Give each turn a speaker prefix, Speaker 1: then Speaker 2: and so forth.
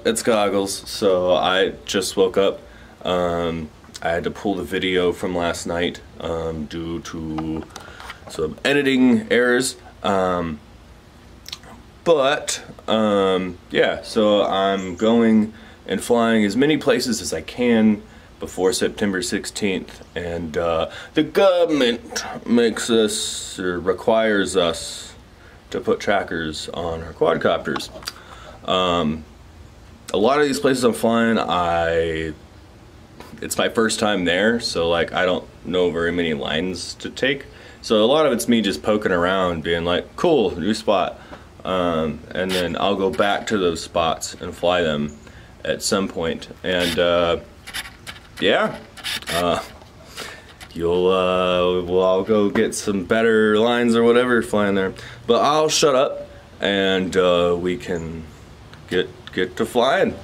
Speaker 1: it's Goggles. So I just woke up. I had to pull the video from last night due to some editing errors. Yeah, so I'm going and flying as many places as I can before September 16th, and the government makes us, or requires us, to put trackers on our quadcopters. A lot of these places I'm flying, it's my first time there, so like I don't know very many lines to take. So a lot of it's me just poking around, being like, cool, new spot. And then I'll go back to those spots and fly them at some point. And yeah, well, I'll go get some better lines or whatever flying there. But I'll shut up and we can get to flying.